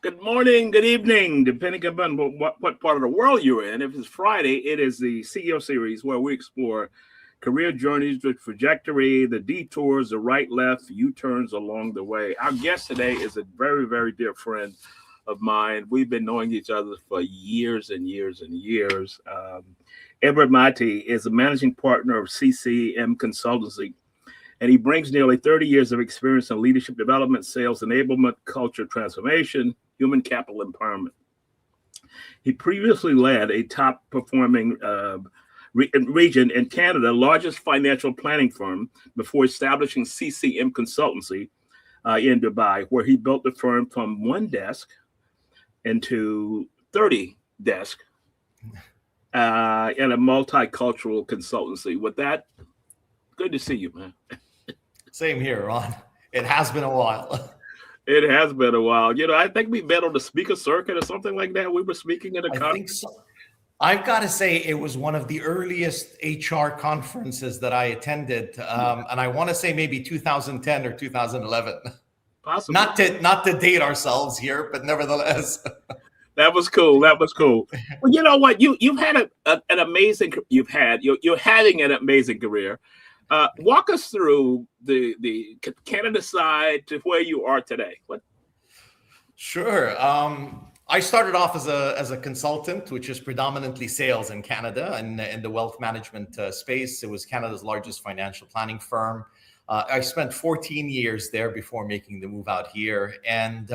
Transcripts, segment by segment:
Good morning, good evening, depending upon what part of the world you're in. If it's Friday, it is the CEO series where we explore career journeys, the trajectory, the detours, the right, left, U turns along the way. Our guest today is a very, very dear friend of mine. We've been knowing each other for years and years and years. Edward Matti is a managing partner of CCM Consultancy, and he brings nearly 30 years of experience in leadership development, sales enablement, culture transformation, human capital empowerment. He previously led a top performing region in Canada, largest financial planning firm, before establishing CCM Consultancy in Dubai, where he built the firm from one desk into 30 desks in a multicultural consultancy. With that, good to see you, man. Same here, Ron. It has been a while. It has been a while. I think we met on the speaker circuit or something like that. We were speaking at a I conference. think so. I've got to say it was one of the earliest HR conferences that I attended, and I want to say maybe 2010 or 2011. Possibly. Not to date ourselves here, but nevertheless. That was cool. That was cool. Well, you know what? You've had an amazing. You're having an amazing career. Walk us through the Canada side to where you are today. What? Sure. I started off as a consultant, which is predominantly sales in Canada and in the wealth management space. It was Canada's largest financial planning firm. I spent 14 years there before making the move out here, and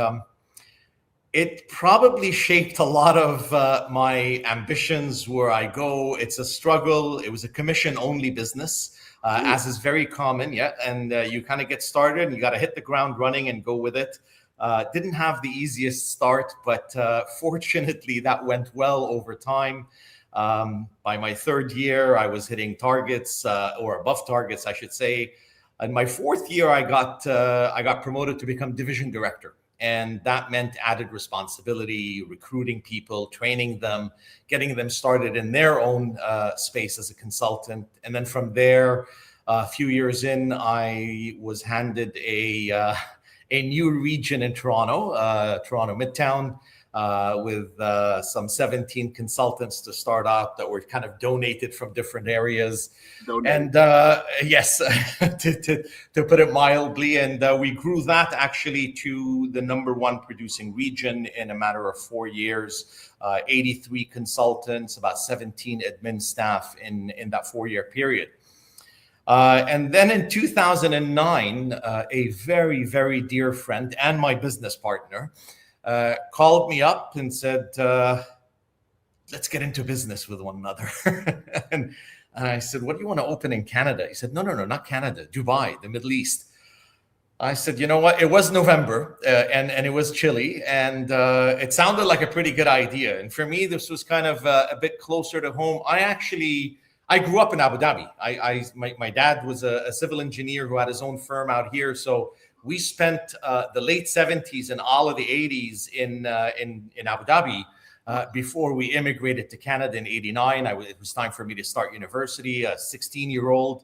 it probably shaped a lot of my ambitions where I go. It's a struggle. It was a commission-only business. As is very common, and you kind of get started and you got to hit the ground running and go with it. Didn't have the easiest start, but fortunately that went well over time. By my third year, I was hitting targets or above targets, I should say. In my fourth year, I got promoted to become division director. And that meant added responsibility, recruiting people, training them, getting them started in their own space as a consultant. And then from there, a few years in, I was handed a new region in Toronto, Toronto Midtown, with some 17 consultants to start out that were kind of donated from different areas. And yes, to put it mildly, and we grew that actually to the number one producing region in a matter of 4 years. 83 consultants, about 17 admin staff in that 4-year period. And then in 2009, a very, very dear friend and my business partner called me up and said, let's get into business with one another. and I said, what do you want to open in Canada? He said, no, not Canada, Dubai, the Middle East. I said, you know what? It was November and it was chilly, and it sounded like a pretty good idea. And for me, this was kind of a bit closer to home. I grew up in Abu Dhabi. My dad was a civil engineer who had his own firm out here. So we spent the late 70s and all of the 80s in Abu Dhabi before we immigrated to Canada in 89. It was time for me to start university, a 16-year-old.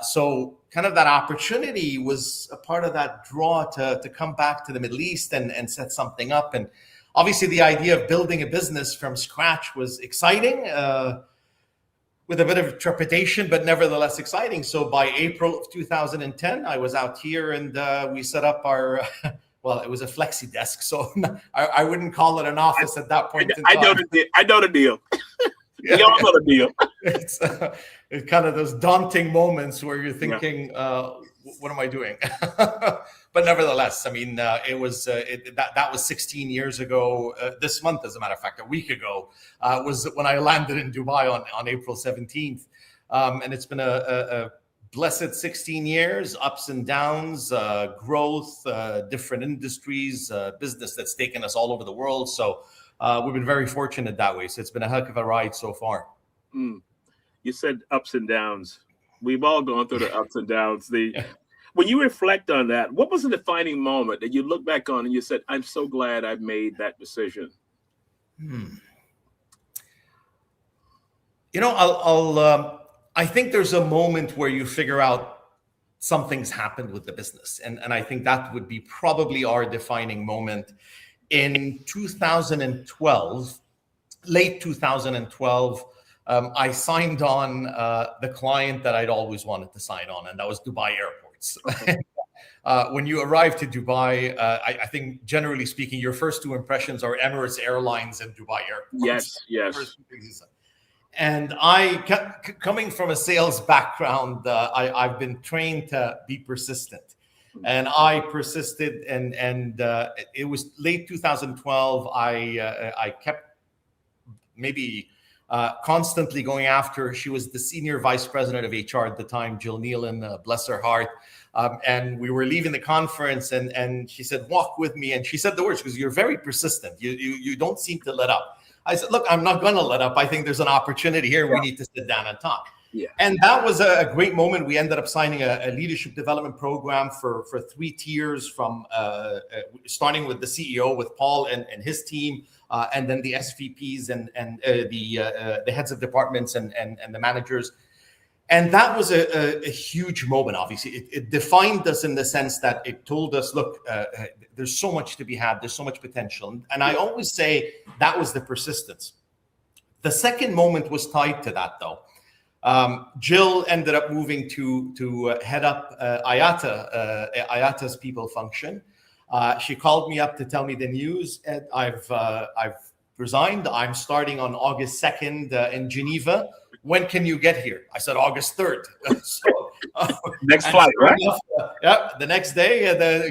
So kind of that opportunity was a part of that draw to come back to the Middle East and set something up. And obviously the idea of building a business from scratch was exciting. With a bit of trepidation, but nevertheless exciting. So by April of 2010, I was out here and we set up our, well, it was a flexi desk. So I wouldn't call it an office at that point in time. I know the deal. Y'all know the deal. It's kind of those daunting moments where you're thinking, what am I doing? But nevertheless, I mean, it was that was 16 years ago. This month, as a matter of fact, a week ago, was when I landed in Dubai on April 17th. And it's been a blessed 16 years, ups and downs, growth, different industries, business that's taken us all over the world. So we've been very fortunate that way. So it's been a heck of a ride so far. You said ups and downs. We've all gone through the ups and downs. When you reflect on that, what was the defining moment that you look back on and you said, I'm so glad I made that decision? You know, I think there's a moment where you figure out something's happened with the business. And I think that would be probably our defining moment. in 2012, late 2012, I signed on the client that I'd always wanted to sign on, and that was Dubai Airports. Okay. When you arrive to Dubai, I think generally speaking, your first two impressions are Emirates Airlines and Dubai Airports. Yes. And coming from a sales background, I've been trained to be persistent. And I persisted, and it was late 2012. I kept maybe constantly going after her. She was the senior vice president of HR at the time, Jill Nealon, bless her heart. And we were leaving the conference, and she said, "Walk with me." And she said the words, because you're very persistent. You don't seem to let up. I said, "Look, I'm not going to let up. I think there's an opportunity here. We need to sit down and talk." Yeah. And that was a great moment. We ended up signing a leadership development program for 3 tiers, from starting with the CEO, with Paul and his team, and then the SVPs and the heads of departments and the managers. And that was a huge moment. Obviously, it defined us in the sense that it told us, look, there's so much to be had. There's so much potential. And I always say that was the persistence. The second moment was tied to that, though. Jill ended up moving to head up IATA's people function. She called me up to tell me the news. And I've resigned. I'm starting on August 2nd in Geneva. When can you get here? I said August 3rd. Next flight, right? Yeah, the next day,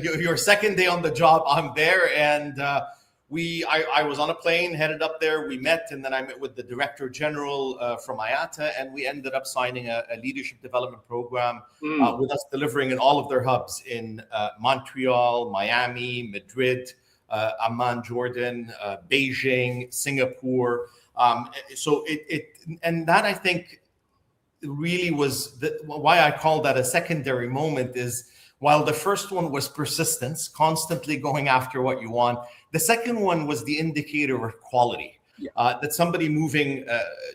your second day on the job, I'm there, and I was on a plane, headed up there. We met, and then I met with the director general from IATA, and we ended up signing a leadership development program with us delivering in all of their hubs in Montreal, Miami, Madrid, Amman, Jordan, Beijing, Singapore. So and that, I think, really was why I call that a secondary moment. Is while the first one was persistence, constantly going after what you want, the second one was the indicator of quality. That somebody moving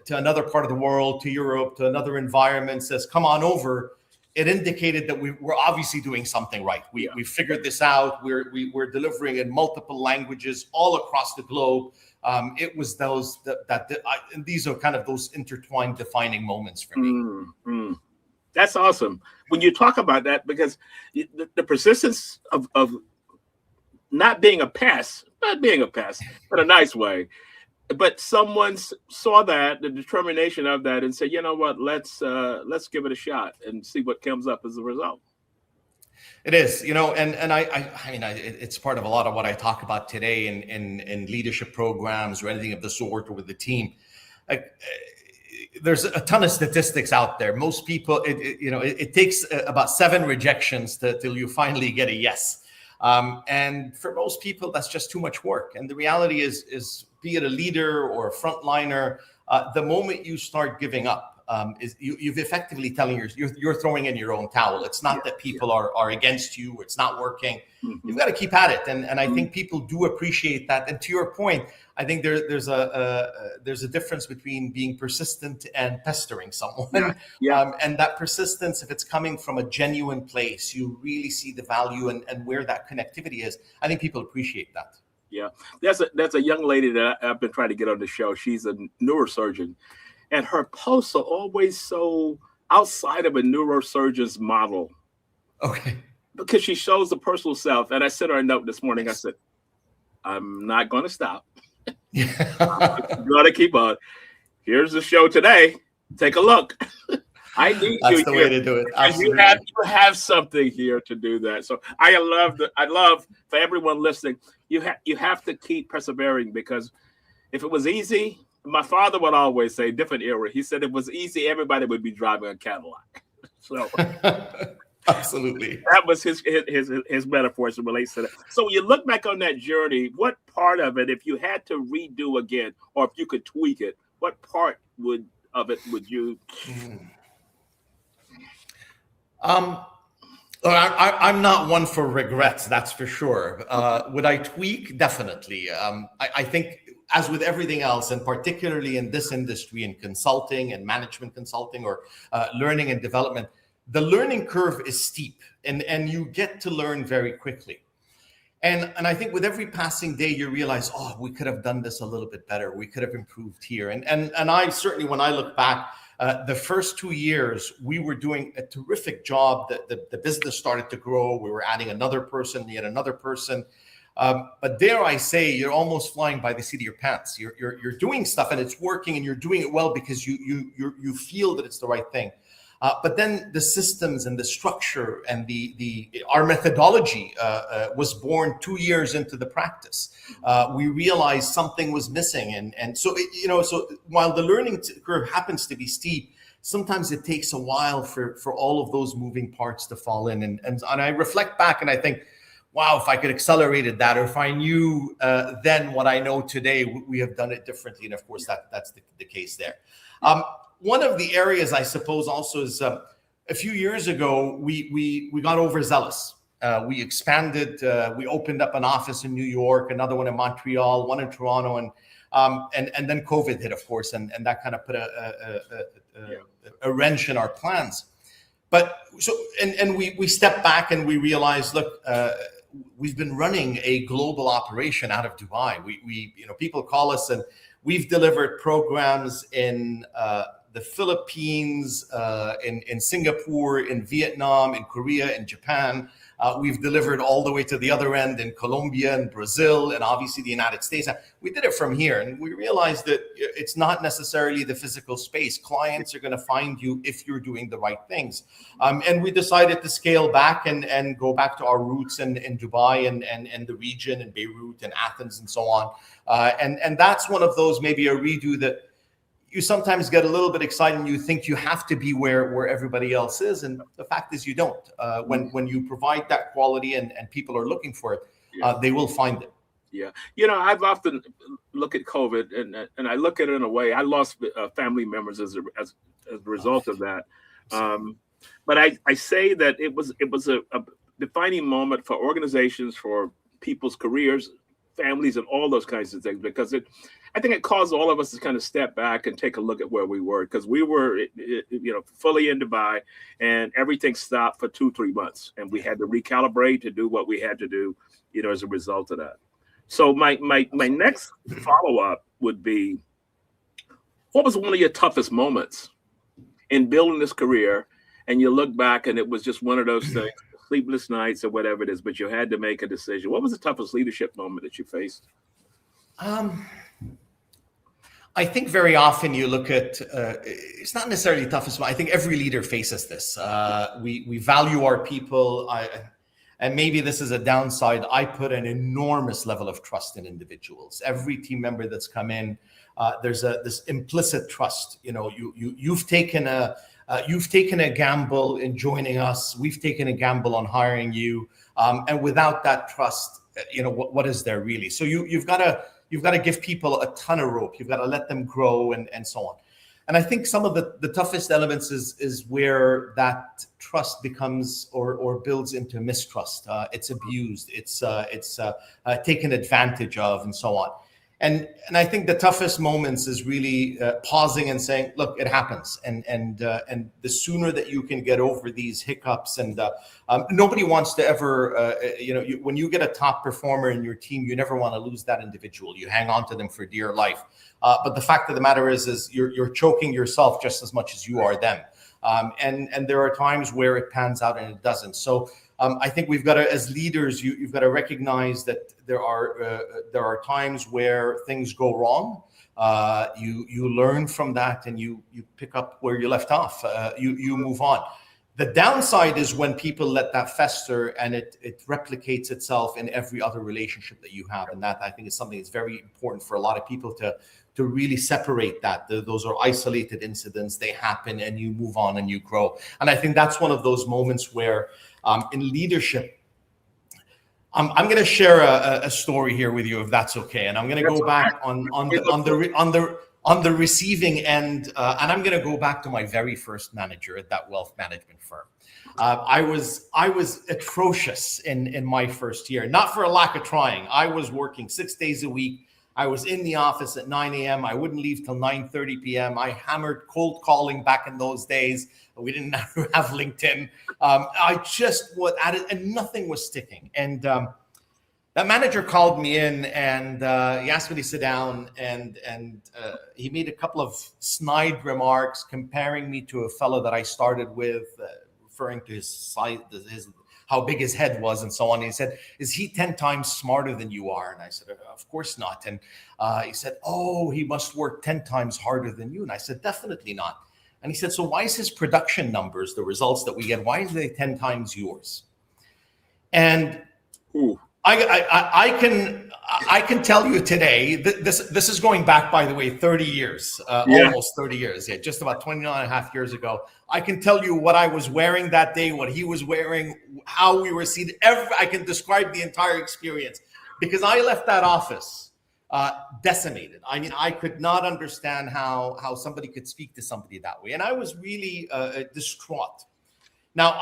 to another part of the world, to Europe, to another environment, says, "Come on over." It indicated that we're obviously doing something right. We figured this out. We're delivering in multiple languages all across the globe. It was those and these are kind of those intertwined defining moments for me. That's awesome. When you talk about that, because the persistence of not being a pest, but in a nice way. But someone saw that, the determination of that, and said, "You know what? Let's give it a shot and see what comes up as a result." It is, and I mean, it's part of a lot of what I talk about today in leadership programs or anything of the sort, or with the team. There's a ton of statistics out there. Most people, it takes about 7 rejections till you finally get a yes. And for most people, that's just too much work. And the reality is be it a leader or a frontliner, the moment you start giving up, you've effectively telling you're throwing in your own towel. It's not that people are against you, it's not working. You've got to keep at it. And I think people do appreciate that. And to your point, I think there's a difference between being persistent and pestering someone. And that persistence, if it's coming from a genuine place, you really see the value and where that connectivity is. I think people appreciate that. Yeah, that's a young lady that I've been trying to get on the show. She's a neurosurgeon, and her posts are always so outside of a neurosurgeon's model. Okay. Because she shows the personal self. And I sent her a note this morning. I said, "I'm not going to stop. I'm going to keep on. Here's the show today. Take a look." I need That's you the here. way to do it. Absolutely. You have something here to do that. So I love for everyone listening, you have to keep persevering, because if it was easy, my father would always say, different era, he said, if it was easy, everybody would be driving a Cadillac. So absolutely. That was his metaphor as it relates to that. So when you look back on that journey, what part of it, if you had to redo again, or if you could tweak it, what part would you? I'm not one for regrets, that's for sure. Would I tweak? Definitely. I think, as with everything else, and particularly in this industry, in consulting and management consulting, or learning and development, the learning curve is steep, and you get to learn very quickly. And I think with every passing day, you realize, oh, we could have done this a little bit better. We could have improved here. And I certainly, when I look back, the first 2 years, we were doing a terrific job. The business started to grow. We were adding another person, yet another person. But dare I say, you're almost flying by the seat of your pants. You're doing stuff and it's working, and you're doing it well because you feel that it's the right thing. But then the systems and the structure and our methodology was born 2 years into the practice. We realized something was missing, and so so while the learning curve happens to be steep, sometimes it takes a while for all of those moving parts to fall in. And I reflect back and I think, wow, if I could accelerated that, or if I knew then what I know today, we have done it differently. And of course, that's the case there. One of the areas, I suppose, also is a few years ago, we got overzealous. We expanded. We opened up an office in New York, another one in Montreal, one in Toronto, and then COVID hit, of course, and that kind of put a wrench in our plans. But so we stepped back and we realized, look, we've been running a global operation out of Dubai. We people call us, and we've delivered programs in the Philippines, in Singapore, in Vietnam, in Korea, in Japan. We've delivered all the way to the other end in Colombia and Brazil, and obviously the United States. We did it from here, and we realized that it's not necessarily the physical space. Clients are going to find you if you're doing the right things. And we decided to scale back and go back to our roots in Dubai and the region, and Beirut and Athens and so on. And that's one of those, maybe a redo that you sometimes get a little bit excited and you think you have to be where everybody else is. And the fact is you don't. When you provide that quality and people are looking for it, they will find it. Yeah. I've often looked at COVID and I look at it in a way. I lost family members as a result of that. But I say that it was a defining moment for organizations, for people's careers, families, and all those kinds of things, because I think it caused all of us to kind of step back and take a look at where we were, because we were fully in Dubai, and everything stopped for 2-3 months, and we had to recalibrate to do what we had to do as a result of that. So my next follow-up would be, what was one of your toughest moments in building this career? And you look back and it was just one of those things, sleepless nights or whatever it is, but you had to make a decision. What was the toughest leadership moment that you faced? I think very often you look at, it's not necessarily the toughest one. I think every leader faces this. We value our people. And maybe this is a downside. I put an enormous level of trust in individuals. Every team member that's come in, there's this implicit trust. You've taken a gamble in joining us. We've taken a gamble on hiring you. And without that trust, what is there really? So you've got to give people a ton of rope. You've got to let them grow and so on. And I think some of the toughest elements is where that trust becomes or builds into mistrust. It's abused. It's taken advantage of, and so on. And I think the toughest moments is really pausing and saying, look, it happens. And the sooner that you can get over these hiccups, and nobody wants to ever, when you get a top performer in your team, you never want to lose that individual. You hang on to them for dear life. But the fact of the matter is you're choking yourself just as much as you are them. And there are times where it pans out and it doesn't. So I think we've got to, as leaders, you've got to recognize that there are times where things go wrong. You learn from that, and you pick up where you left off. You move on. The downside is when people let that fester and it replicates itself in every other relationship that you have. And that, I think, is something that's very important for a lot of people to really separate that. Those are isolated incidents. They happen and you move on and you grow. And I think that's one of those moments where in leadership, I'm going to share a story here with you, if that's okay. And I'm going to go back on the receiving end, and I'm going to go back to my very first manager at that wealth management firm. I was atrocious in my first year, not for a lack of trying. I was working 6 days a week. I was in the office at 9 a.m. I wouldn't leave till 9:30 p.m. I hammered cold calling back in those days. We didn't have LinkedIn. I just was at it, and nothing was sticking. And That manager called me in and he asked me to sit down, and he made a couple of snide remarks comparing me to a fellow that I started with, referring to his size, how big his head was, and so on. And he said, "Is he 10 times smarter than you are?" And I said, "Of course not." And he said, "Oh, he must work 10 times harder than you." And I said, "Definitely not." And he said, "So why is his production numbers, the results that we get, why are they 10 times yours?" And Ooh. I can tell you today, this is going back, by the way, 30 years, almost 30 years, just about 29 and a half years ago. I can tell you what I was wearing that day, what he was wearing, how we were seated. I can describe the entire experience, because I left that office decimated. I mean, I could not understand how somebody could speak to somebody that way. And I was really distraught. Now,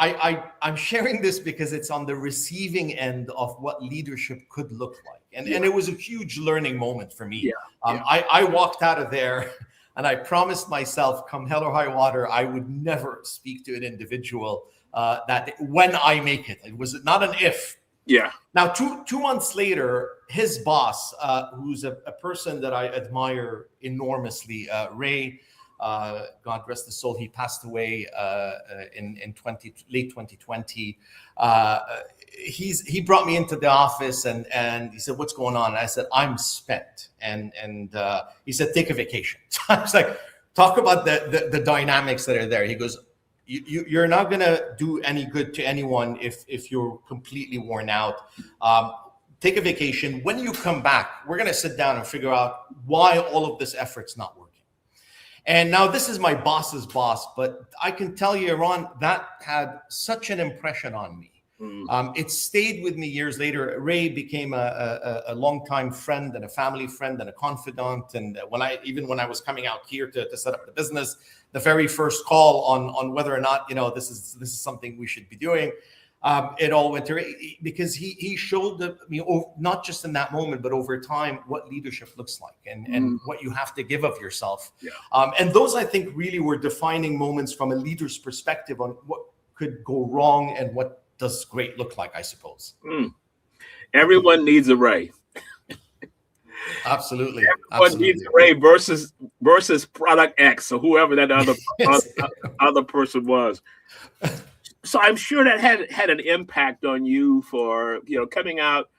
I'm sharing this because it's on the receiving end of what leadership could look like. And it was a huge learning moment for me. I walked out of there and I promised myself, come hell or high water, I would never speak to an individual that when I make it. It was not an if. Yeah. Now, two months later, his boss, who's a person that I admire enormously, Ray, God rest his soul, he passed away in late 2020. He brought me into the office and he said, "What's going on?" And I said, "I'm spent." And he said, "Take a vacation." So I was like, talk about the dynamics that are there. He goes, "You're not going to do any good to anyone if you're completely worn out. Take a vacation. When you come back, we're going to sit down and figure out why all of this effort's not working." And now this is my boss's boss, but I can tell you, Ron, that had such an impression on me. It stayed with me years later. Ray became a longtime friend and a family friend and a confidant. And when I was coming out here to set up the business, the very first call on whether or not this is something we should be doing, it all went to Ray, because he showed not just in that moment, but over time, what leadership looks like and what you have to give of yourself. And those, I think, really were defining moments from a leader's perspective on what could go wrong and what does great look like, I suppose. Everyone needs a Ray. Absolutely. Everyone needs a Ray versus product X, or whoever that other person was. So I'm sure that had an impact on you for coming out,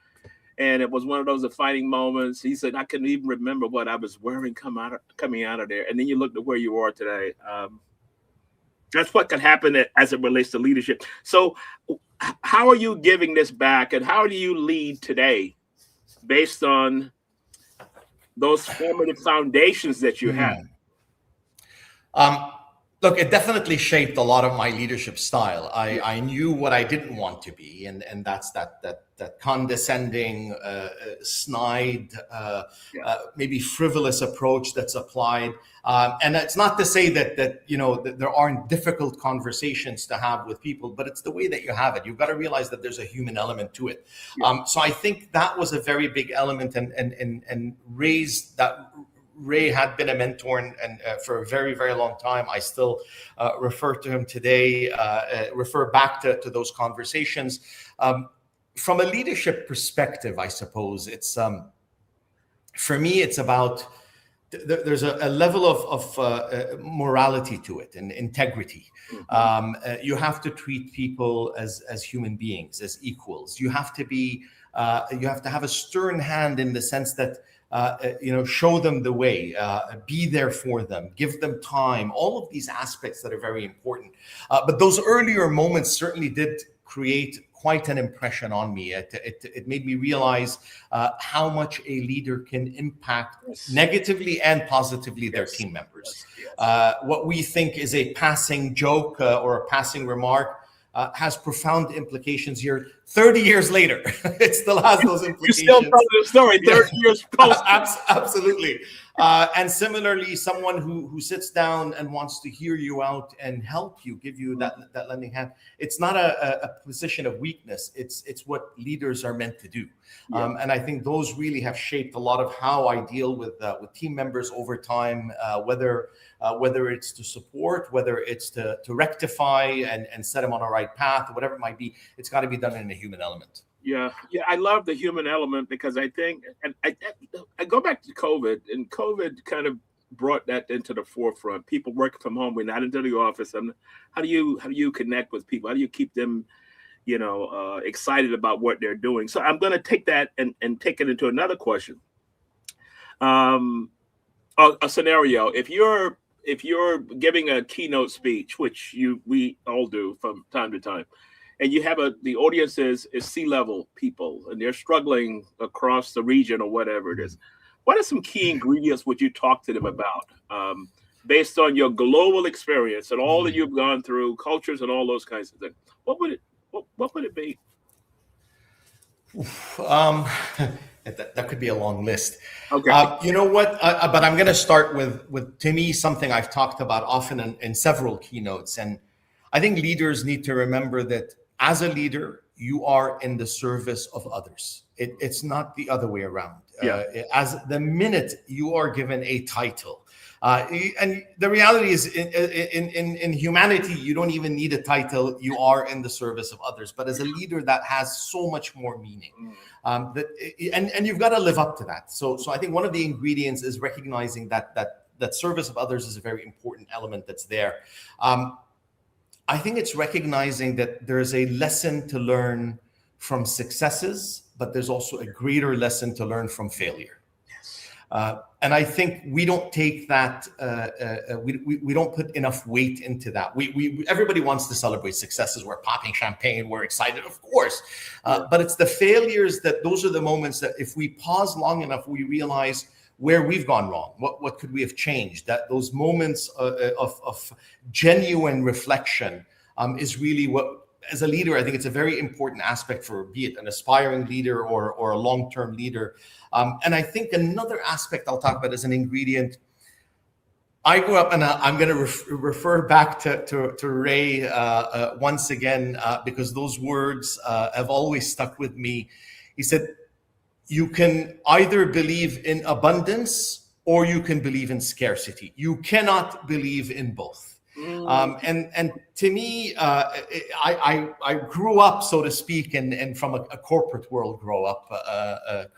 and it was one of those defining moments. He said, "I couldn't even remember what I was wearing coming out of there," and then you look at where you are today. That's what can happen as it relates to leadership. So, how are you giving this back, and how do you lead today, based on those formative foundations that you have? Look, it definitely shaped a lot of my leadership style. I knew what I didn't want to be, and that's that condescending, snide, maybe frivolous approach that's applied. And it's not to say that there aren't difficult conversations to have with people, but it's the way that you have it. You've got to realize that there's a human element to it. So I think that was a very big element, and raised that. Ray had been a mentor and for a very, very long time. I still refer to him today, refer back to those conversations. From a leadership perspective, I suppose it's, for me, it's about, there's a level of morality to it and integrity. You have to treat people as human beings, as equals. You have to have a stern hand in the sense that, show them the way, be there for them, give them time, all of these aspects that are very important. But those earlier moments certainly did create quite an impression on me. It made me realize how much a leader can impact negatively and positively their team members. What we think is a passing joke or a passing remark has profound implications here 30 years later. It still has those implications. You still tell the story 30 years post. Absolutely. And similarly, someone who sits down and wants to hear you out and help you, give you that lending hand, it's not a position of weakness. It's what leaders are meant to do. And I think those really have shaped a lot of how I deal with team members over time, whether it's to support, whether it's to rectify and set them on a right path, whatever it might be. It's got to be done in a human element. Yeah, yeah, I love the human element because I think, and I go back to COVID, and COVID kind of brought that into the forefront. People working from home, we're not into the office, and how do you connect with people? How do you keep them, excited about what they're doing? So I'm going to take that and take it into another question. Um, a scenario: if you're giving a keynote speech, which we all do from time to time, and you have the audience is C-level people and they're struggling across the region or whatever it is, what are some key ingredients would you talk to them about, based on your global experience and all that you've gone through, cultures and all those kinds of things? What would it be? Um, that could be a long list. Okay. You know what? But I'm going to start with to me something I've talked about often in several keynotes, and I think leaders need to remember that as a leader, you are in the service of others. It's not the other way around. Yeah. As the minute you are given a title, and the reality is in humanity, you don't even need a title. You are in the service of others. But as a leader, that has so much more meaning. And you've got to live up to that. So I think one of the ingredients is recognizing that service of others is a very important element that's there. I think it's recognizing that there's a lesson to learn from successes, but there's also a greater lesson to learn from failure. And I think we don't take that. We don't put enough weight into that. Everybody wants to celebrate successes. We're popping champagne. We're excited, of course. But it's the failures those are the moments that if we pause long enough, we realize where we've gone wrong. What could we have changed? That those moments of genuine reflection is really what. As a leader, I think it's a very important aspect for be it an aspiring leader or a long-term leader. And I think another aspect I'll talk about as an ingredient. I grew up, and I'm going to refer back to Ray once again because those words have always stuck with me. He said, "You can either believe in abundance or you can believe in scarcity. You cannot believe in both." And to me, I grew up, so to speak, and from a corporate world grow up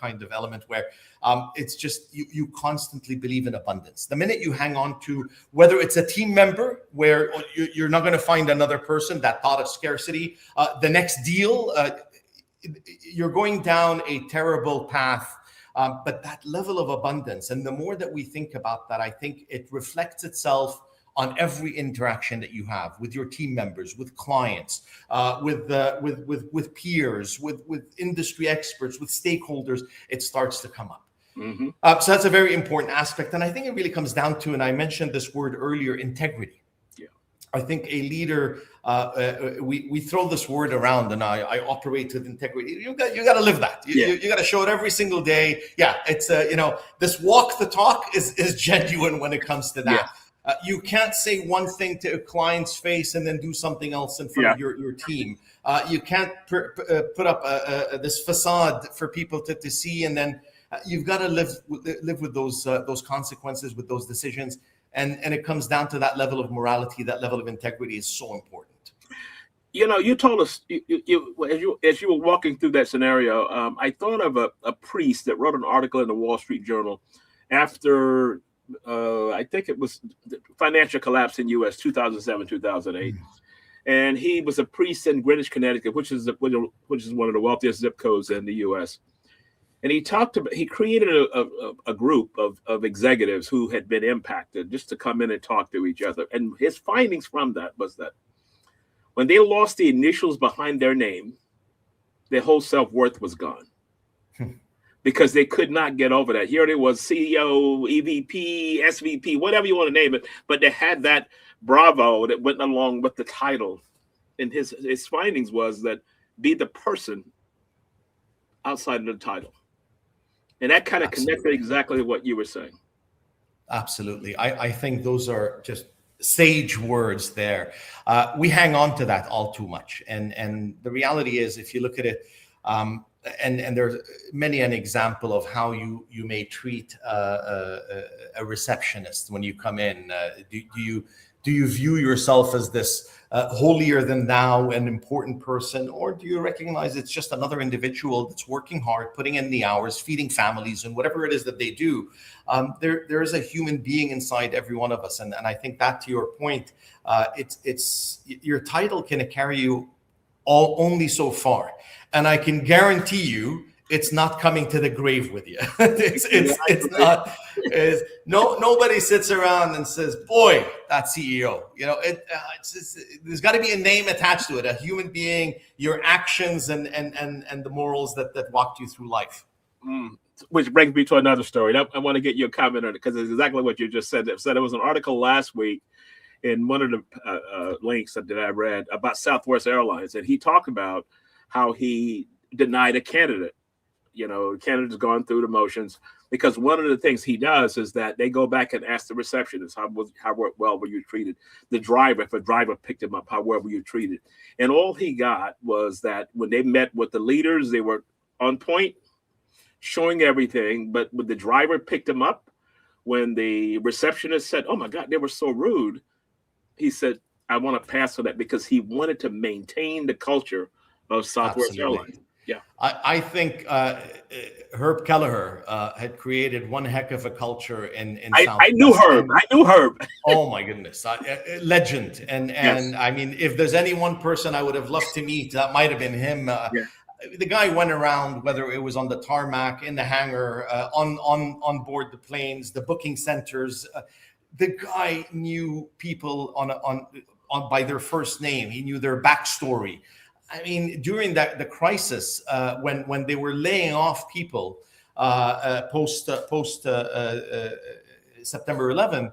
kind of element where it's just you constantly believe in abundance. The minute you hang on to whether it's a team member where you're not going to find another person, that thought of scarcity, the next deal, you're going down a terrible path. But that level of abundance, and the more that we think about that, I think it reflects itself on every interaction that you have with your team members, with clients, with peers, with industry experts, with stakeholders. It starts to come up. Mm-hmm. So that's a very important aspect, and I think it really comes down to, and I mentioned this word earlier, integrity. Yeah. I think a leader, we throw this word around, and I operate with integrity. You got to live that. You got to show it every single day. Yeah, it's this walk the talk is genuine when it comes to that. Yeah. You can't say one thing to a client's face and then do something else in front of your team. You can't put up this facade for people to see, and then you've got to live with those consequences, with those decisions. And it comes down to that level of morality, that level of integrity is so important. You told us as you were walking through that scenario, I thought of a priest that wrote an article in the Wall Street Journal after I think it was the financial collapse in U.S. 2007, 2008, and he was a priest in Greenwich, Connecticut, which is one of the wealthiest zip codes in the U.S. And he created a group of executives who had been impacted just to come in and talk to each other. And his findings from that was that when they lost the initials behind their name, their whole self-worth was gone. Because they could not get over that. Here it was CEO, EVP, SVP, whatever you want to name it, but they had that bravo that went along with the title. And his findings was that be the person outside of the title. And that kind of connected exactly what you were saying. Absolutely. I think those are just sage words there. We hang on to that all too much. And the reality is, if you look at it, and there's many an example of how you may treat a receptionist when you come in. Do Do you view yourself as this holier than thou, an important person, or do you recognize it's just another individual that's working hard, putting in the hours, feeding families, and whatever it is that they do? There is a human being inside every one of us, and I think that, to your point, it's your title can carry you only so far, and I can guarantee you it's not coming to the grave with you. It's not. Nobody sits around and says, "Boy, that CEO." There's got to be a name attached to it, a human being, your actions, and the morals that walked you through life. Which brings me to another story. I want to get your comment on it because it's exactly what you just said. There was an article last week in one of the links that I read about Southwest Airlines, and he talked about how he denied a candidate. Candidate's gone through the motions because one of the things he does is that they go back and ask the receptionist, how well were you treated? The driver, if a driver picked him up, how well were you treated? And all he got was that when they met with the leaders, they were on point, showing everything. But when the driver picked him up, when the receptionist said, "Oh my God, they were so rude," he said, "I want to pass on that," because he wanted to maintain the culture of Southwest Airlines. Yeah, I think Herb Kelleher had created one heck of a culture in Southwest. I knew Herb. Oh my goodness, legend. And yes. I mean, if there's any one person I would have loved to meet, that might have been him. The guy went around, whether it was on the tarmac, in the hangar, on board the planes, the booking centers. The guy knew people on by their first name. He knew their backstory. I mean, during the crisis, when they were laying off people post September 11,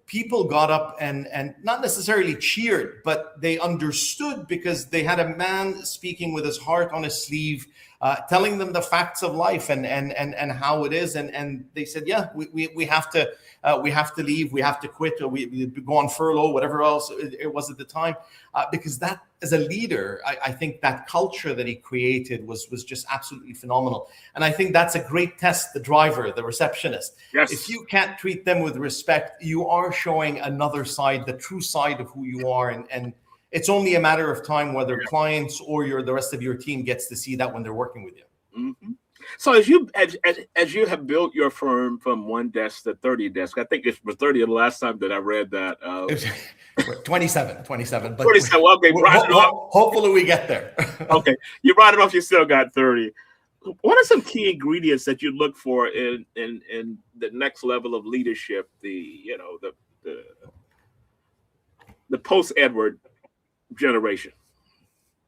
people got up and not necessarily cheered, but they understood because they had a man speaking with his heart on his sleeve, telling them the facts of life and how it is, and they said, yeah, we have to leave, we have to quit, or we go on furlough, whatever else it was at the time, because that, as a leader, I think that culture that he created was just absolutely phenomenal. And I think that's a great test, the driver, the receptionist. Yes. If you can't treat them with respect, you are showing another side, the true side of who you are. And it's only a matter of time whether clients or the rest of your team gets to see that when they're working with you. Mm-hmm. So as you have built your firm from 1 desk to 30 desks, I think it was 30 the last time that I read that. 27. But 27. Okay, hopefully we get there. Okay, you brought it off. You still got 30. What are some key ingredients that you look for in the next level of leadership? The post Edward generation.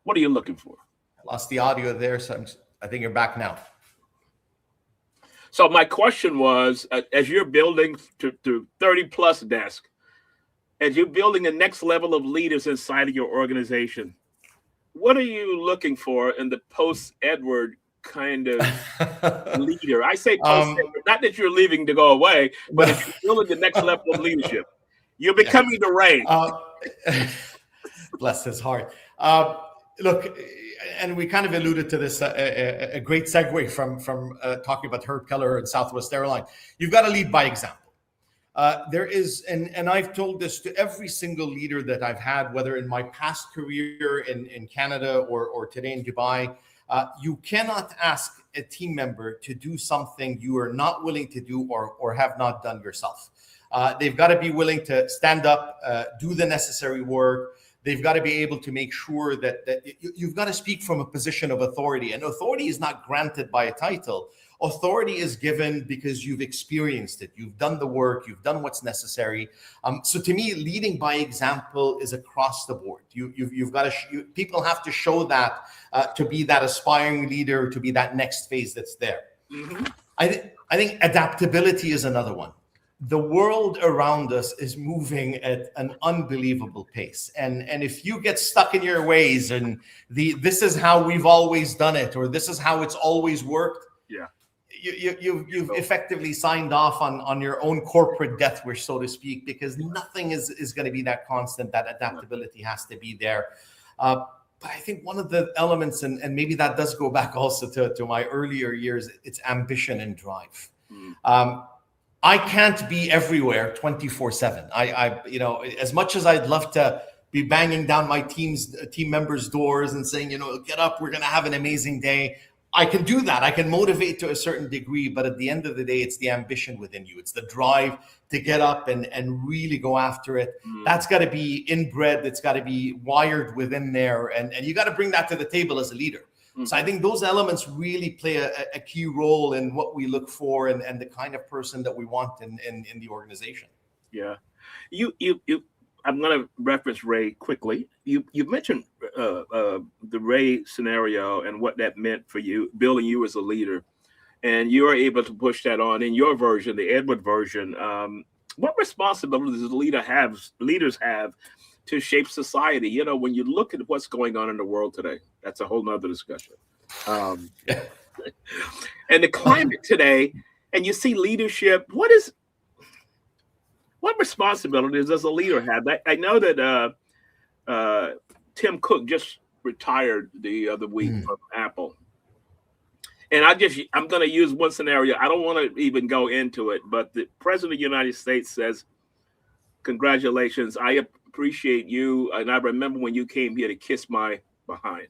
What are you looking for? I lost the audio there, so I think you're back now. So my question was, as you're building to 30 plus desks, as you're building the next level of leaders inside of your organization, what are you looking for in the post-Edward kind of leader? I say post-Edward, not that you're leaving to go away, but if you're building the next level of leadership, you're becoming the reign. Bless his heart. Look, and we kind of alluded to this, a great segue from talking about Herb Kelleher and Southwest Airlines. You've got to lead by example. There is, and I've told this to every single leader that I've had, whether in my past career in Canada or today in Dubai, you cannot ask a team member to do something you are not willing to do or have not done yourself. They've got to be willing to stand up, do the necessary work. They've got to be able to make sure that you've got to speak from a position of authority. And authority is not granted by a title. Authority is given because you've experienced it. You've done the work. You've done what's necessary. So to me, leading by example is across the board. You've got to. People have to show that to be that aspiring leader, to be that next phase that's there. Mm-hmm. I think adaptability is another one. The world around us is moving at an unbelievable pace. And if you get stuck in your ways and this is how we've always done it, or this is how it's always worked, you've effectively signed off on your own corporate death wish, so to speak, because nothing is going to be that constant. That adaptability has to be there. But I think one of the elements, and maybe that does go back also to my earlier years, it's ambition and drive. I can't be everywhere 24/7. You know, as much as I'd love to be banging down my team members' doors and saying, you know, get up, we're going to have an amazing day. I can do that. I can motivate to a certain degree, but at the end of the day, it's the ambition within you. It's the drive to get up and really go after it. That's got to be inbred. It's got to be wired within there. And you got to bring that to the table as a leader. So I think those elements really play a key role in what we look for and the kind of person that we want in the organization. Yeah. You I'm going to reference Ray quickly. You mentioned the Ray scenario and what that meant for you, building you as a leader, and you were able to push that on in your version, the Edward version. What responsibilities does leaders have to shape society? You know, when you look at what's going on in the world today, that's a whole nother discussion. And the climate today, and you see leadership. What responsibilities does a leader have? I know that Tim Cook just retired the other week from Apple. And I'm going to use one scenario. I don't want to even go into it, but the President of the United States says, congratulations, I appreciate you. And I remember when you came here to kiss my behind.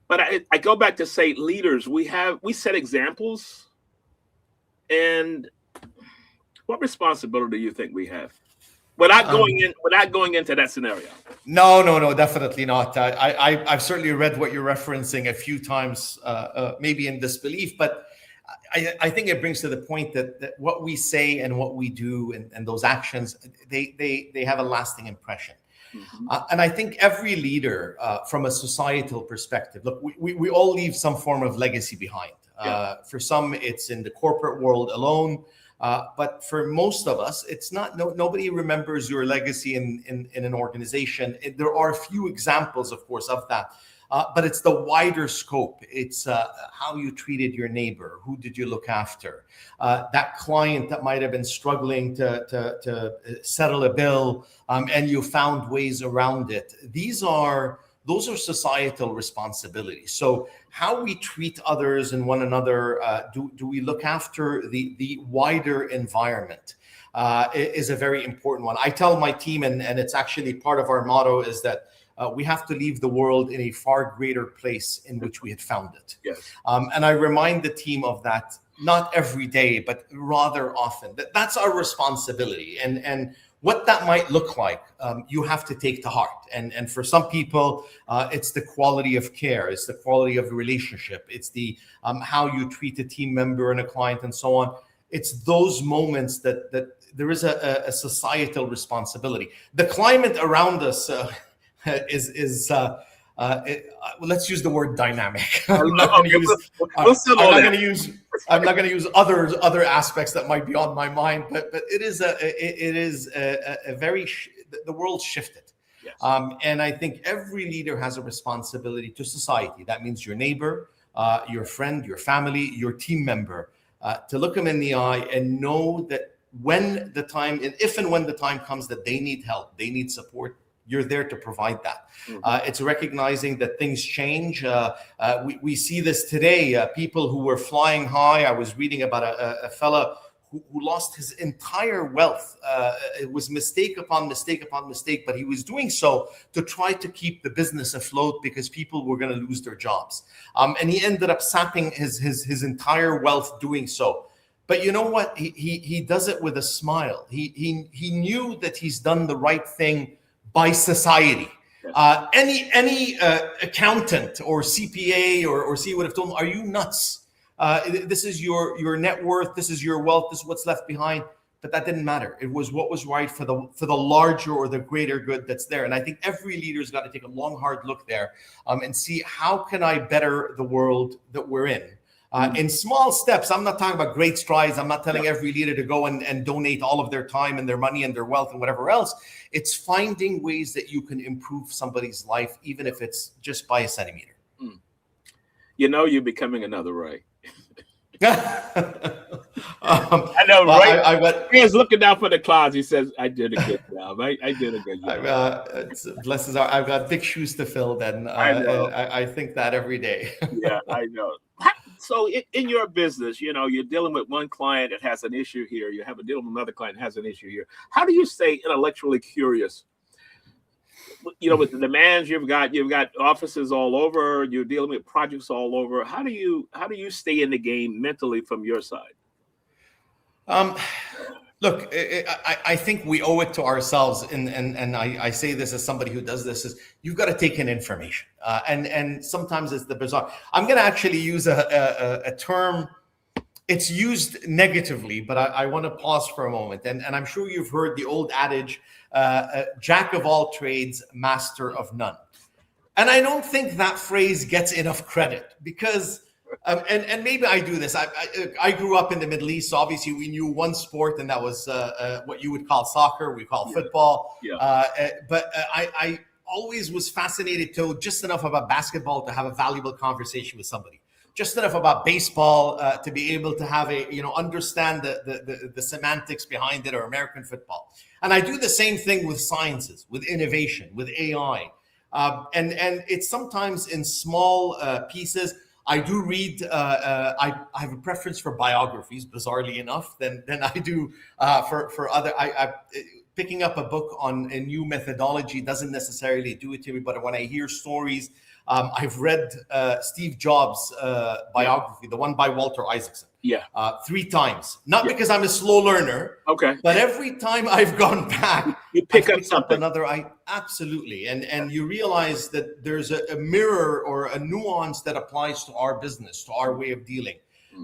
But I go back to say, leaders, we set examples. And what responsibility do you think we have? Without going into that scenario. No, definitely not. I've certainly read what you're referencing a few times, maybe in disbelief, but I think it brings to the point that what we say and what we do and those actions, they have a lasting impression. And I think every leader, from a societal perspective, look, we all leave some form of legacy behind. For some, it's in the corporate world alone. But for most of us, it's not. Nobody remembers your legacy in an organization. There are a few examples, of course, of that. But it's the wider scope. It's how you treated your neighbor. Who did you look after? That client that might have been struggling to settle a bill, and you found ways around it. Those are societal responsibilities. So how we treat others and one another, do we look after the wider environment, is a very important one. I tell my team, and it's actually part of our motto, is that we have to leave the world in a far greater place in which we had found it. Yes. And I remind the team of that, not every day, but rather often. That's our responsibility. And what that might look like, you have to take to heart. And for some people, it's the quality of care, it's the quality of the relationship, it's the how you treat a team member and a client and so on. It's those moments that there is a societal responsibility. The climate around us is let's use the word dynamic. I'm not going to use other aspects that might be on my mind, but it is a very the world shifted. Yes. And I think every leader has a responsibility to society. That means your neighbor, your friend, your family, your team member, to look them in the eye and know that if and when the time comes that they need help, they need support, you're there to provide that. It's recognizing that things change. We see this today. People who were flying high. I was reading about a fella who lost his entire wealth. It was mistake upon mistake upon mistake, but he was doing so to try to keep the business afloat because people were going to lose their jobs. And he ended up sapping his entire wealth doing so. But you know what? He does it with a smile. He knew that he's done the right thing by society. Any accountant or CPA or C would have told him, "Are you nuts? This is your net worth. This is your wealth. This is what's left behind." But that didn't matter. It was what was right for the larger or the greater good that's there. And I think every leader's got to take a long, hard look there, and see how can I better the world that we're in small steps. I'm not talking about great strides. I'm not telling every leader to go and donate all of their time and their money and their wealth and whatever else. It's finding ways that you can improve somebody's life, even if it's just by a centimeter. You know, you're becoming another Ray. I know, right? He's looking down for the clouds. He says, "I did a good job. I did a good job." Bless his heart. I've got big shoes to fill. Then I think that every day. Yeah, I know. So in your business, you're dealing with one client that has an issue here. You have a deal with another client that has an issue here. How do you stay intellectually curious? With the demands you've got offices all over. You're dealing with projects all over. How do you stay in the game mentally from your side? Um, Look, I think we owe it to ourselves, and I say this as somebody who does this, is you've got to take in information. And sometimes it's the bizarre. I'm going to actually use a term, it's used negatively, but I want to pause for a moment. And I'm sure you've heard the old adage, jack of all trades, master of none. And I don't think that phrase gets enough credit because, and maybe I do this. I grew up in the Middle East, so obviously we knew one sport, and that was what you would call soccer. We call football. Yeah. But I always was fascinated to just enough about basketball to have a valuable conversation with somebody. Just enough about baseball to be able to have understand the semantics behind it, or American football. And I do the same thing with sciences, with innovation, with AI. And it's sometimes in small pieces. I do read. I have a preference for biographies, bizarrely enough, than I do for other. Picking up a book on a new methodology doesn't necessarily do it to me. But when I hear stories, I've read Steve Jobs' biography, the one by Walter Isaacson. Yeah. 3 times. Not because I'm a slow learner. Okay. But every time I've gone back, you pick up something. Another. Absolutely. And you realize that there's a mirror or a nuance that applies to our business, to our way of dealing.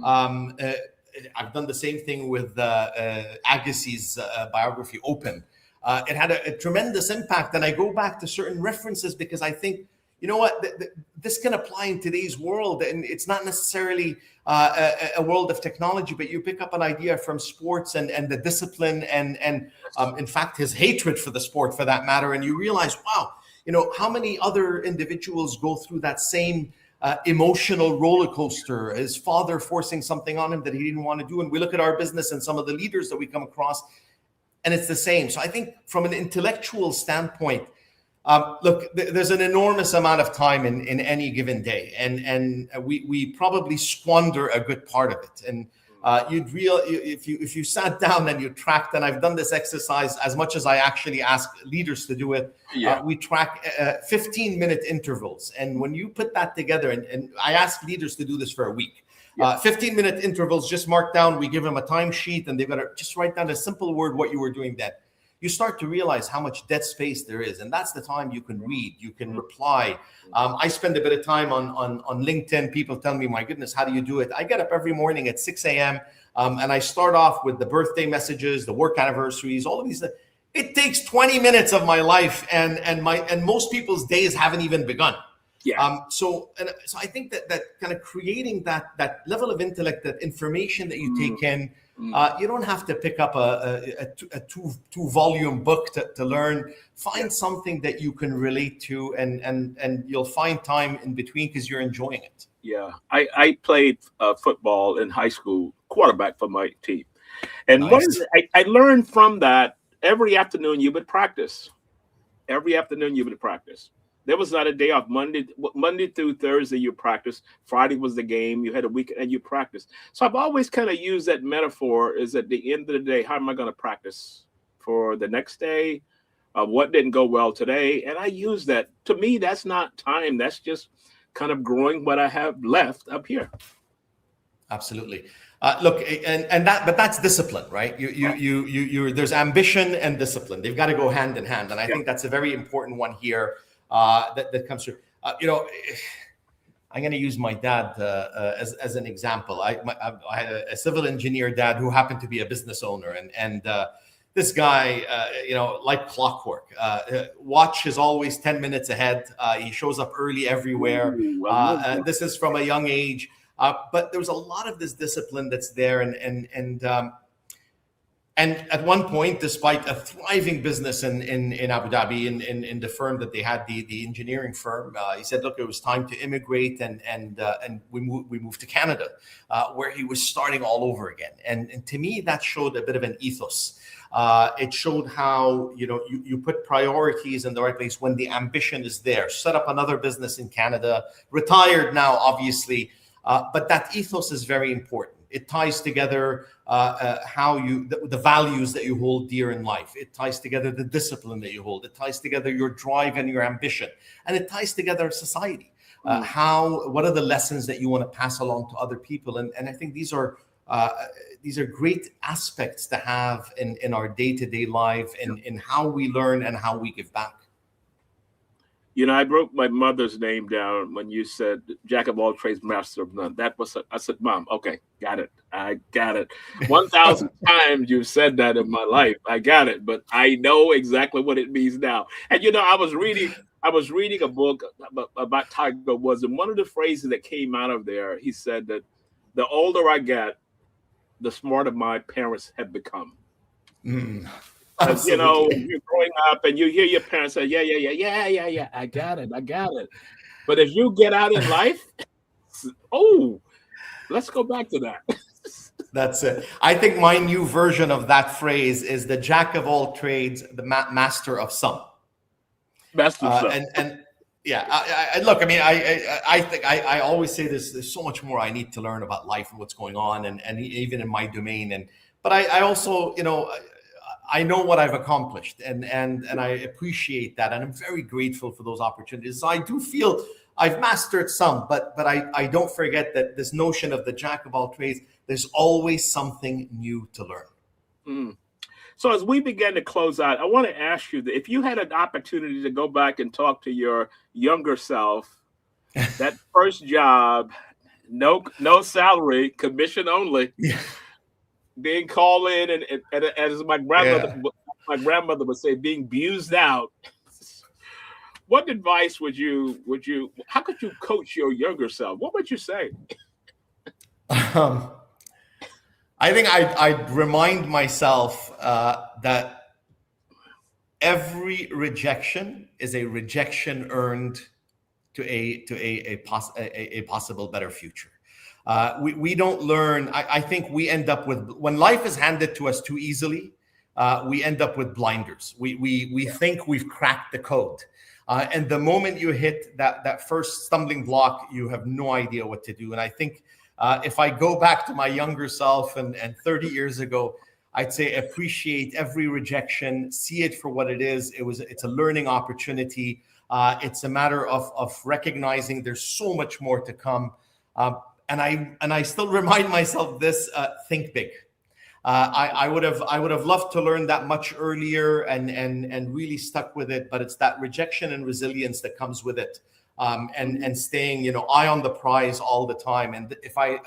I've done the same thing with Agassi's biography, Open. It had a tremendous impact. And I go back to certain references because I think, you know what, this can apply in today's world. And it's not necessarily a world of technology, but you pick up an idea from sports and the discipline and in fact, his hatred for the sport for that matter. And you realize, wow, how many other individuals go through that same emotional roller coaster, his father forcing something on him that he didn't want to do. And we look at our business and some of the leaders that we come across, and it's the same. So I think from an intellectual standpoint, look, there's an enormous amount of time in any given day, and we probably squander a good part of it. And if you sat down and you tracked, and I've done this exercise as much as I actually ask leaders to do it. Yeah. We track 15-minute intervals, and when you put that together, and I ask leaders to do this for a week. 15-minute intervals, just mark down. We give them a timesheet, and they've got to just write down a simple word what you were doing then. You start to realize how much dead space there is. And that's the time you can read, you can reply. I spend a bit of time on LinkedIn. People tell me, my goodness, how do you do it? I get up every morning at 6 a.m. And I start off with the birthday messages, the work anniversaries, all of these things. It takes 20 minutes of my life, and most people's days haven't even begun. Yeah. So I think that kind of creating that level of intellect, that information that you take in, you don't have to pick up a two volume book to learn. Find something that you can relate to, and you'll find time in between because you're enjoying it. Yeah. I played football in high school, quarterback for my team. And Nice. I learned from that, every afternoon you would practice. Every afternoon you would practice. There was not a day off. Monday through Thursday, you practice. Friday was the game. You had a week and you practice. So I've always kind of used that metaphor, is at the end of the day, how am I going to practice for the next day? What didn't go well today? And I use that. To me, that's not time. That's just kind of growing what I have left up here. Absolutely. Look, but that's discipline, right? There's ambition and discipline. They've got to go hand in hand. And I think that's a very important one here. That comes through. I'm going to use my dad as an example. I had a civil engineer dad who happened to be a business owner, and this guy, like clockwork. Watch is always 10 minutes ahead. He shows up early everywhere. This is from a young age, but there was a lot of this discipline that's there, and at one point, despite a thriving business in Abu Dhabi, in the firm that they had, the engineering firm, he said, "Look, it was time to immigrate," and we moved to Canada, where he was starting all over again. And to me, that showed a bit of an ethos. It showed how you put priorities in the right place when the ambition is there. Set up another business in Canada, retired now, obviously. But that ethos is very important. It ties together the values that you hold dear in life. It ties together the discipline that you hold. It ties together your drive and your ambition, and it ties together society. What are the lessons that you want to pass along to other people? And I think these are great aspects to have in our day-to-day life, in how we learn and how we give back. You know, I wrote my mother's name down when you said "Jack of all trades, master of none." That was I said, "Mom, okay, got it. I got it." 1,000 times you've said that in my life. I got it, but I know exactly what it means now. And you know, I was reading a book about Tiger Woods, and one of the phrases that came out of there, he said that the older I get, the smarter my parents have become. Because you know, you're growing up and you hear your parents say, yeah, I got it. But as you get out in life, oh, let's go back to that. That's it. I think my new version of that phrase is the jack of all trades, the master of some. Master of some. And yeah, look, I mean, I think I always say this, there's so much more I need to learn about life and what's going on, and even in my domain. But I also, you know, I know what I've accomplished, and I appreciate that, and I'm very grateful for those opportunities. So I do feel I've mastered some, but I don't forget that this notion of the jack of all trades, there's always something new to learn. So as we begin to close out, I want to ask you that if you had an opportunity to go back and talk to your younger self, that first job, no salary, commission only. Yeah. Being called in and as my grandmother would say, being abused out. What advice would you how could you coach your younger self? What would you say? I think I'd remind myself that every rejection is a rejection earned to a possible better future. We don't learn. I think we end up with, when life is handed to us too easily, we end up with blinders. We think we've cracked the code. And the moment you hit that first stumbling block, you have no idea what to do. And I think if I go back to my younger self and 30 years ago, I'd say appreciate every rejection, see it for what it is. It's a learning opportunity. It's a matter of recognizing there's so much more to come. And I still remind myself this: think big. I would have loved to learn that much earlier and really stuck with it. But it's that rejection and resilience that comes with it, and staying, you know, eye on the prize all the time. And if I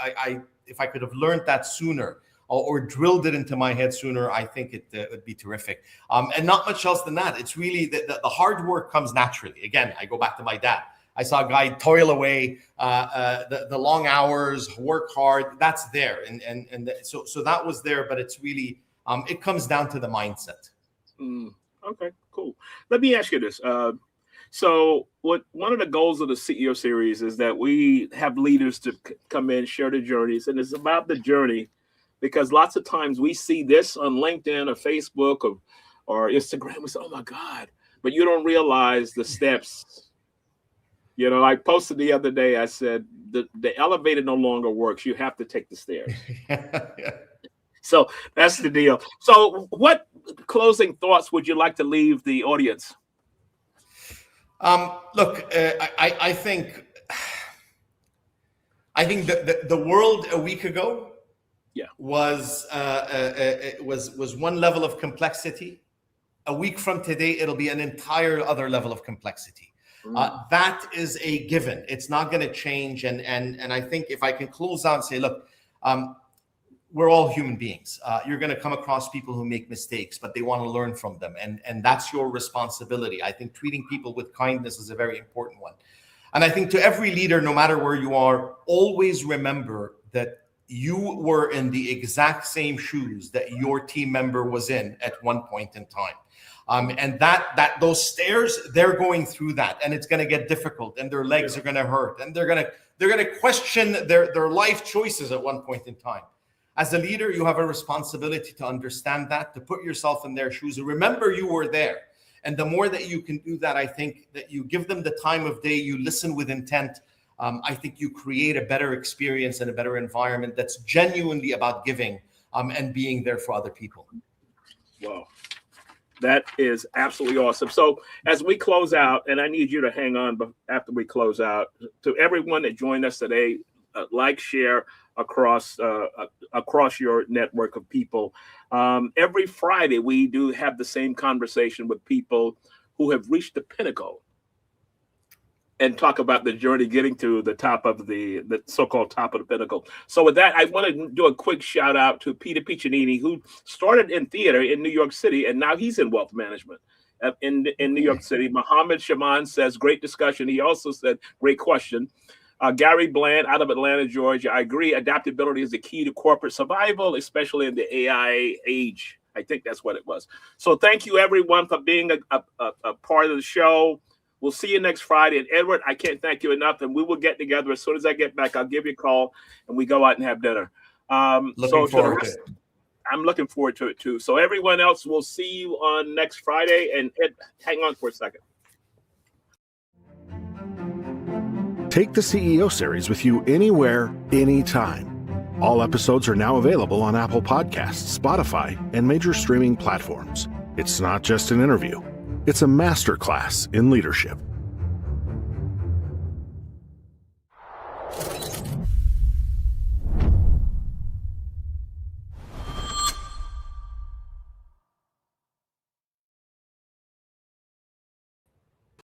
could have learned that sooner or drilled it into my head sooner, I think it would be terrific. And not much else than that. It's really the hard work comes naturally. Again, I go back to my dad. I saw a guy toil away, the long hours, work hard. That's there, and so that was there. But it's really it comes down to the mindset. Okay, cool. Let me ask you this. So, one of the goals of the CEO series is that we have leaders to come in, share their journeys, and it's about the journey, because lots of times we see this on LinkedIn or Facebook or Instagram. We say, "Oh my God," but you don't realize the steps. You know, I posted the other day, I said, the elevator no longer works. You have to take the stairs. Yeah. So that's the deal. So what closing thoughts would you like to leave the audience? Look, I think the world a week ago was one level of complexity. A week from today, it'll be an entire other level of complexity. That is a given. It's not going to change. And I think if I can close out and say, look, we're all human beings. You're going to come across people who make mistakes, but they want to learn from them. And that's your responsibility. I think treating people with kindness is a very important one. And I think to every leader, no matter where you are, always remember that you were in the exact same shoes that your team member was in at one point in time. And that those stairs, they're going through that, and it's going to get difficult, and their legs are going to hurt, and they're going to question their life choices at one point in time. As a leader, you have a responsibility to understand that, to put yourself in their shoes, and remember you were there. And the more that you can do that, I think that you give them the time of day, you listen with intent, I think you create a better experience and a better environment that's genuinely about giving and being there for other people. Wow. That is absolutely awesome. So as we close out, and I need you to hang on after we close out, to everyone that joined us today, like, share across your network of people. Every Friday, we do have the same conversation with people who have reached the pinnacle and talk about the journey getting to the top of the so-called top of the pinnacle. So with that, I want to do a quick shout out to Peter Piccinini, who started in theater in New York City, and now he's in wealth management in New York City. Muhammad Shaman says, great discussion. He also said, great question. Gary Bland out of Atlanta, Georgia. I agree. Adaptability is the key to corporate survival, especially in the AI age. I think that's what it was. So thank you, everyone, for being a part of the show. We'll see you next Friday. And Edward, I can't thank you enough. And we will get together as soon as I get back. I'll give you a call and we go out and have dinner. Looking forward to it. I'm looking forward to it too. So everyone else, we'll see you on next Friday. And Ed, hang on for a second. Take the CEO series with you anywhere, anytime. All episodes are now available on Apple Podcasts, Spotify, and major streaming platforms. It's not just an interview. It's a masterclass in leadership.